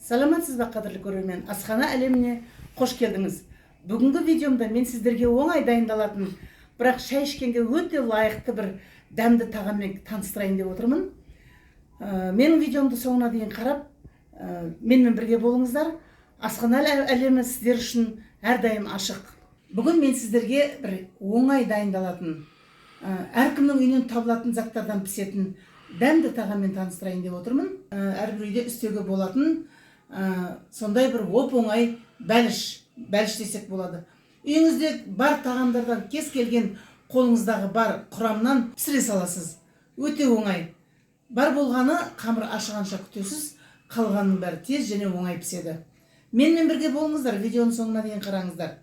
Саламатсыз ба, қадірлі көрермен? Асхана әлеміне қош келдіңіз. Бүгінгі видеомда мен сіздерге оңай дайындалатын, бірақ шай ішкенге өте лайықты бір дәмді тағаммен таныстырайын деп отырмын. Менің видеомды соңына дейін қарап, менімен бірге болыңыздар. Асхана әлемі сіздер үшін әрдайым ашық. Бүгін мен сіздерге бір оңай дайындалатын, әркімнің үйінен табылатын заттардан пісетін дәмді тағаммен таныстырайын деп отырмын. Әрбір үйде істеуге болатын сондай бір оп-оңай бәліш десек болады. Үйіңізде бар тағамдардан кез келген қолыңыздағы бар құрамнан пісіре саласыз. Өте оңай. Бар болғаны қамыр ашығанша күтесіз, қалғанның бәрі тез және оңай піседі. Менімен бірге болыңыздар, видеоның соңына дейін қараңыздар.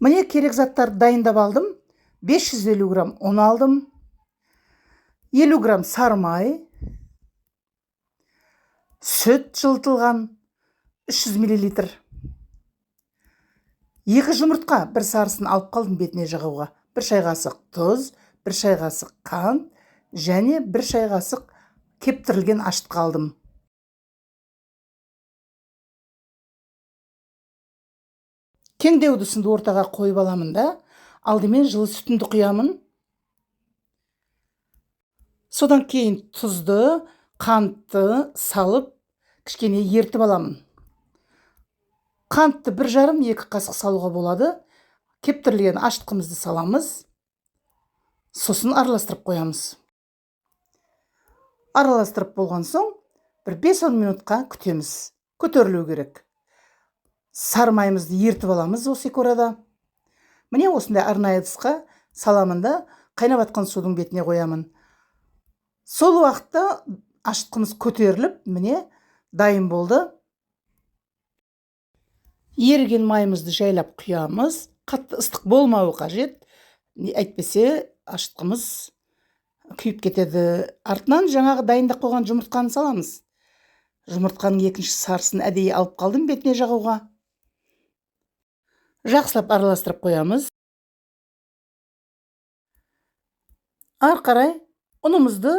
Міне керек заттарды дайындап алдым. 550 грамм ұн алдым, 50 грамм сары май, сүт жылытылған 300 мл, 2 жұмыртқа, бір сарысын алып қалдым бетіне жағуға, 1 шай қасық тұз, 1 шай қасық қант және 1 шай қасық кептірілген ашытқы алдым. Кеңдеу ыдысымды ортаға қойып аламын да, алдымен жылы сүтімді құямын. Содан кейін тұзды, қантты салып, кішкене ертіп аламын. Қантты 1,5-2 қасық салуға болады. Кептірілген ашытқымызды саламыз. Сосын араластырып қоямыз. Араластырып болған соң, бір 5-10 минутқа күтеміз. Көтерілу керек. Сары майымызды ертіп аламыз осы орада. Міне осындай арнайы ыдысқа саламын да, қайнап жатқан судың бетіне қоямын. Сол уақытта ашытқымыз көтеріліп, міне дайын болды. Еріген майымызды жайлап құямыз. Қатты ыстық болмауы қажет. Әйтпесе ашытқымыз күйіп кетеді. Артынан жаңағы дайындап қойған жұмыртқаны саламыз. Жұмыртқаның екінші сарысын әдейі алып қалдым бетіне жағуға. Жақсылап араластырып қоямыз. Ары қарай ұнымызды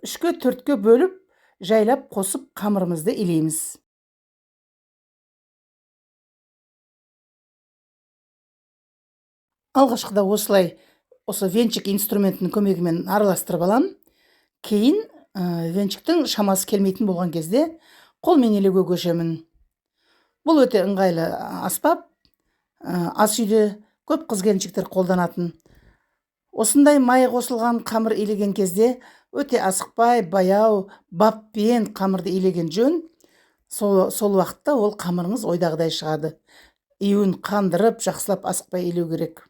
3-4-ке бөліп, жайлап қосып қамырымызды илейміз. Алғашқыда осы венчик инструментінің көмегімен араластырып алам. Кейін венчиктің шамасы келмейтін болған кезде қолмен илеуге көшемін. Бұл өте ыңғайлы аспап. Ас үйде көп қыз-келіншектер қолданатын. Осындай май қосылған қамыр илеген кезде өте асықпай, баяу, баппен қамырды илеген жөн. Сол уақытта ол қамырыңыз ойдағыдай шығады. Июін қандырып, жақсылап асықпай илеу керек.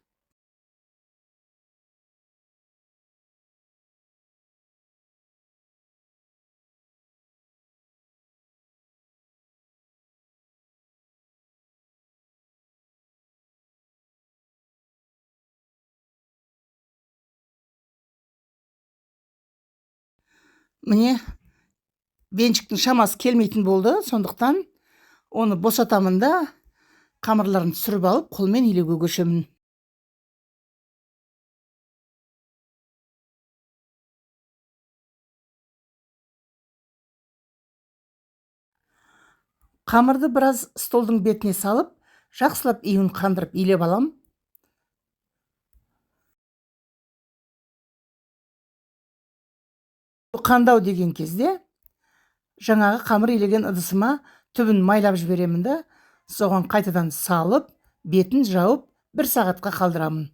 Міне, венчиктің шамасы келмейтін болды, сондықтан оны босатамын да, қамырларын түсіріп алып, қолмен илеуге көшемін. Қамырды біраз столдың бетіне салып, жақсылап июін қандырып илеп алам. Қандау деген кезде жаңағы қамыр илеген ыдысыма түбін майлап жіберемін да, соған қайтадан салып, бетін жауып 1 сағатқа қалдырамын.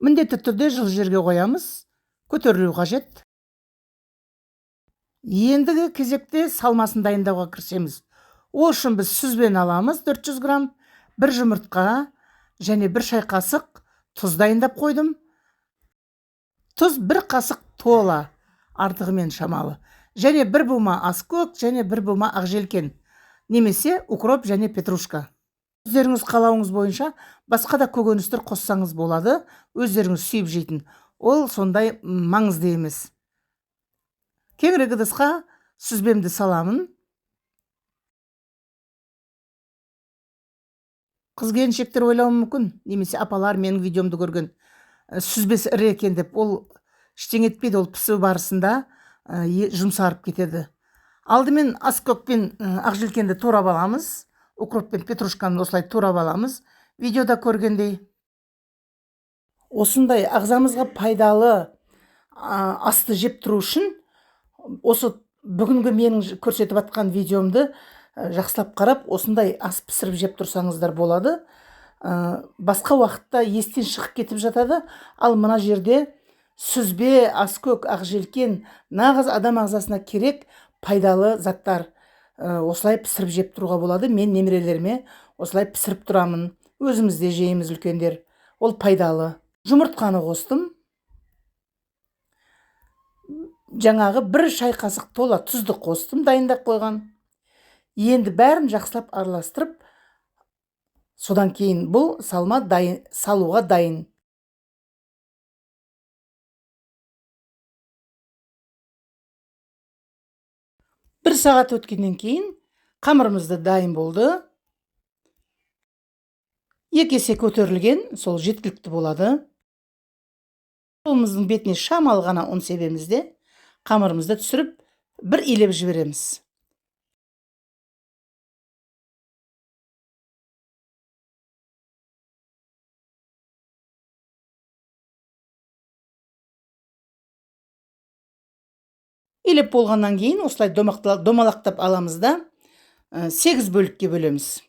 Міндетті түрде жылы жерге қоямыз, көтерілу қажет. Ендігі кезекте салмасын дайындауға кірісеміз. Ол үшін біз сүзбені аламыз, 400 грамм, 1 жұмыртқа және 1 шай қасық тұз дайындап қойдым. Тұз 1 қасық тола, артығымен шамалы. Және 1 бума аскөк және 1 бума ақжелкен. Немесе укроп және петрушка. Өздеріңіз қалауыңыз бойынша басқа да көкөністер қоссаңыз болады. Өздеріңіз сүйіп жейтін. Ол сондай маңызды емес. Кеңірек ыдысқа сүзбемді саламын. Қыз-келіншектер ойлауы мүмкін, немесе апалар менің видеомды көрген. Сүзбесі ірі екен деп, ол ештеңе етпейді, ол пісу барысында жұмсарып кетеді. Алдымен аскөк пен ақ желкенді турап аламыз. Укроп пен петрушканы осылай турап аламыз. Видеода көргендей. Осындай ағзамызға пайдалы асты жеп тұру үшін осы бүгінгі менің көрсетіп атқан видеомды жақсылап қарап, осындай ас пісіріп жеп тұрсаңыздар болады. Басқа уақытта естен шығып кетіп жатады, ал мына жерде сүзбе, аскөк, ақ желкен нағыз адам ағзасына керек пайдалы заттар. Осылай пісіріп жеп тұруға болады. Мен немерелеріме осылай пісіріп тұрамын. Өзіміз де жейміз, үлкендер. Ол пайдалы. Жұмыртқаны қостым. Жаңағы 1 шай қасық тола тұзды қостым, дайындап қойған. Енді бәрін жақсылап араластырып, содан кейін бұл салма салуға дайын. Бір сағат өткеннен кейін қамырымызды дайын болды. 2 есе көтерілген, сол жеткілікті болады. Қолымыздың бетіне шамалы ғана ұн себеміз де қамырымызды түсіріп, бір илеп жібереміз. Илеп болғаннан кейін осылай домалақтап аламыз да 8 бөлікке бөлеміз.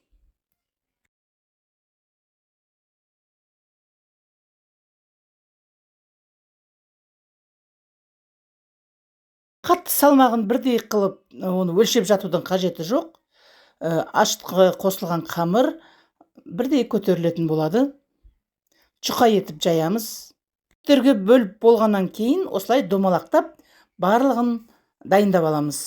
Қатты салмағын бірдей қылып, оны өлшеп жатудың қажеті жоқ. Ашытқы қосылған қамыр бірдей көтерілетін болады. Жұқа етіп жаямыз. Түрге бөліп болғаннан кейін осылай домалақтап барлығын дайындап аламыз.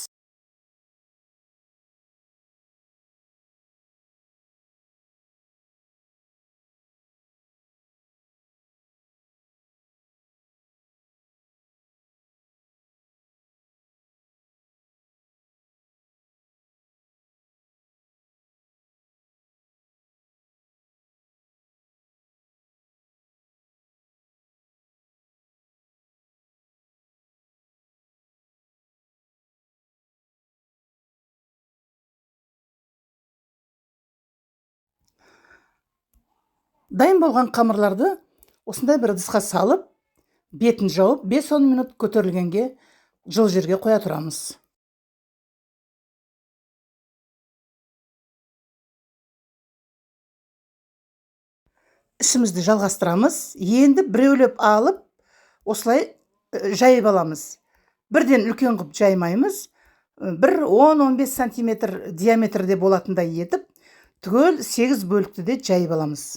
Дайын болған қамырларды осындай бір ыдысқа салып, бетін жауып, 5-10 минут көтерілгенге жылы жерге қоя тұрамыз. Ішімізді жалғастырамыз. Енді біреулеп алып, осылай жайып аламыз. Бірден үлкен қып жаймаймыз. Бір 10-15 сантиметр диаметрде болатындай етіп, түгел 8 бөлікті де жайып аламыз.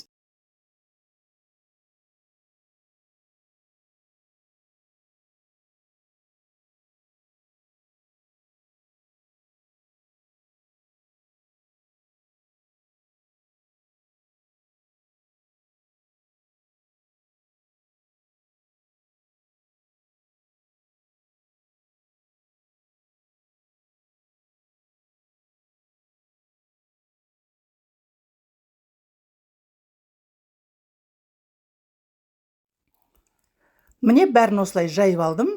Міне бәрін осылай жайып алдым.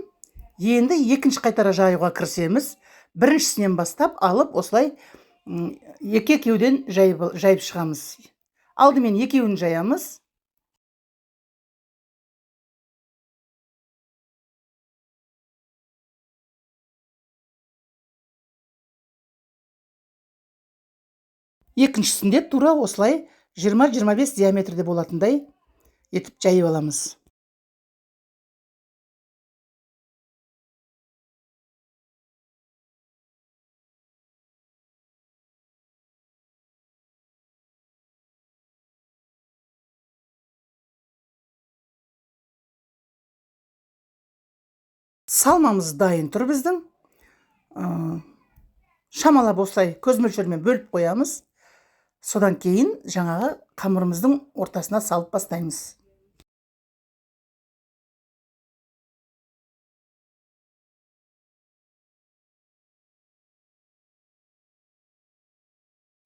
Енді екінші қайтара жаюға кірісеміз. Біріншісінен бастап алып, осылай екі-екеуден жайып шығамыз. Алдымен екеуін жаямыз. Екіншісінде тура осылай 20-25 диаметрде болатындай етіп жайып аламыз. Салмамыз дайын тұр біздің. Шамалап осылай көз мөлшерімен бөліп қоямыз. Содан кейін жаңағы қамырымыздың ортасына салып бастаймыз.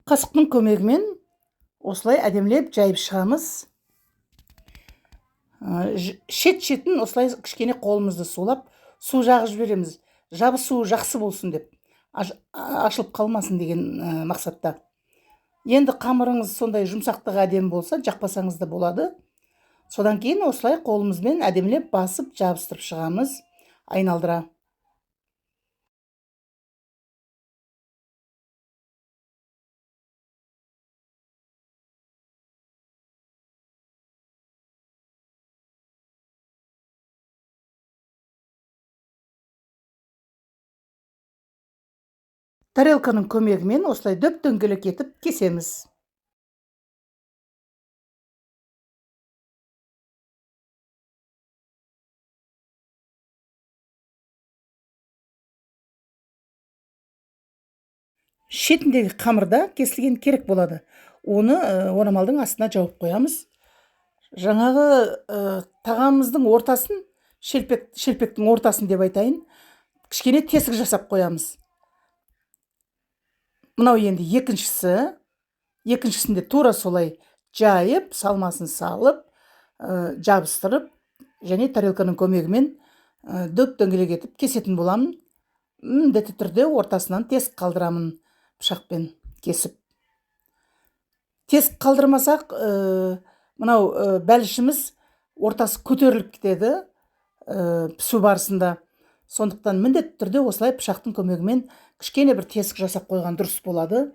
Қасықтың көмегімен осылай әдемілеп жайып шығамыз. Шет-шетін осылай кішкене қолымызды сулап, су жағып жібереміз. Жабысуы жақсы болсын деп. ашылып қалмасын деген мақсатта. Енді қамырыңыз сондай жұмсақтығы әдемі болса, жақпасаңыз да болады. Содан кейін осылай қолымызбен әдемілеп басып жабыстырып шығамыз, айналдыра. Тарелканың көмегімен осылай дөп-дөңгелек етіп кесеміз. Шетіндегі қамырда кесілген керек болады. Оны орамалдың астына жауып қоямыз. Жаңағы тағамымыздың ортасын, шелпектің ортасын деп айтайын, кішкене тесік жасап қоямыз. Мынау енді екіншісінде тура солай жайып, салмасын салып, жабыстырып, және тарелканың көмегімен дөп-дөңгелек етіп кесетін боламын. Міндетті түрде ортасынан тесік қалдырамын пышақпен кесіп. Тесік қалдырмасақ, мынау бәлішіміз ортасы көтеріліп кетеді пісу барысында. Сондықтан міндетті түрде осылай пышақтың көмегімен кішкене бір тесік жасап қойған дұрыс болады.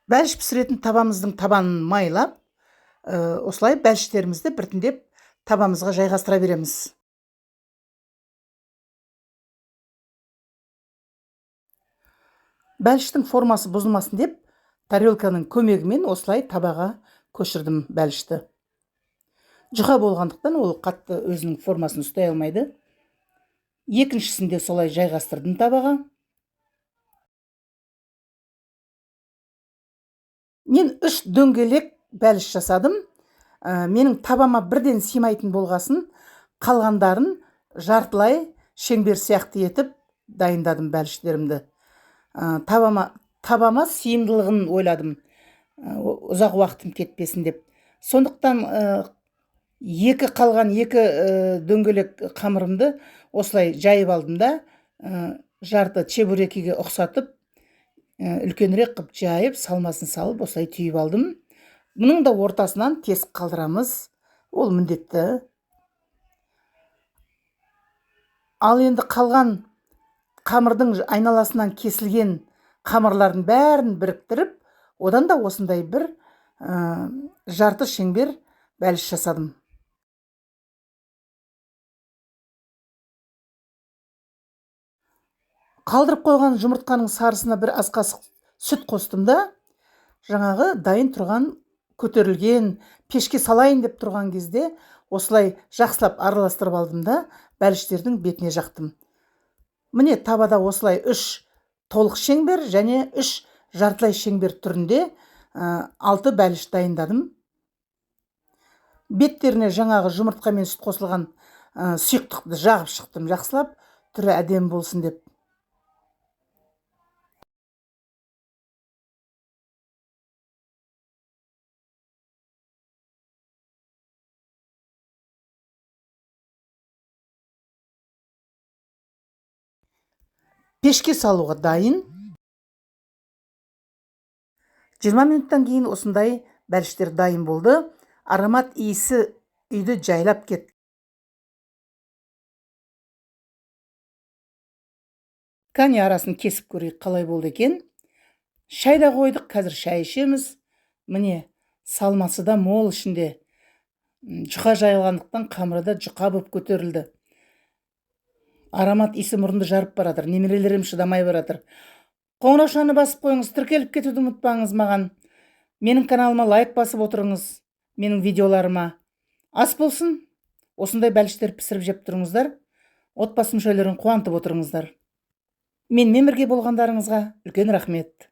Бәліш пісіретін табамыздың табанын майлап, осылай бәліштерімізді біртіндеп табамызға жайғастыра береміз. Бәліштің формасы бұзылмасын деп, тарелканың көмегімен осылай табаға көшірдім бәлішті. Жұқа болғандықтан ол қатты өзінің формасын ұстай алмайды. Екіншісінде солай жайғастырдым табаға. Мен 3 дөңгелек бәліш жасадым. Менің табама бірден симайтын болғасын, қалғандарын жартылай шеңбер сияқты етіп дайындадым бәліштерімді. Табама сыйымдылығын ойладым, ұзақ уақытым кетпесін деп. Сондықтан қалған екі дөңгелек қамырымды осылай жайып алдым да, жарты чебурекиге ұқсатып, үлкенірек қып жайып, салмасын салып, осылай түйіп алдым. Мұның да ортасынан тесік қалдырамыз, ол міндетті. Ал енді қалған қамырдың айналасынан кесілген қамырлардың бәрін біріктіріп, одан да осындай бір жарты шеңбер бәліш жасадым. Қалдырып қойған жұмыртқаның сарысына бір ас қасық сүт қостым да, жаңағы дайын тұрған көтерілген пешке салайын деп тұрған кезде осылай жақсылап араластырып алдым да, бәліштердің бетіне жақтым. Міне табада осылай 3 толық шеңбер және 3 жартылай шеңбер түрінде 6 бәліш дайындадым. Беттеріне жаңағы жұмыртқа мен сүт қосылған сұйықтықты жағып шықтым жақсылап, түрі әдемі болсын деп. Пешке салуға дайын. 20 минуттан кейін осындай бәліштер дайын болды. Аромат иісі үйді жайлап кетті. Кәне арасын кесіп көрейік қалай болды екен. Шай да қойдық, қазір шай ішеміз. Міне, салмасы да мол ішінде. Жұқа жайылғандықтан қамыры да жұқа болып көтерілді. Аромат иісі мұрынды жарып баратыр, немерелерім шыдамай баратыр. Қоңыраушаны басып қойыңыз, тіркеліп кетуді ұмытпаңыз маған. Менің каналыма лайк басып отырыңыз, менің видеоларыма. Ас болсын, осындай бәліштер пісіріп жеп тұрыңыздар, отбасы мүшелерін қуантып отырыңыздар. Менімен бірге болғандарыңызға үлкен рахмет.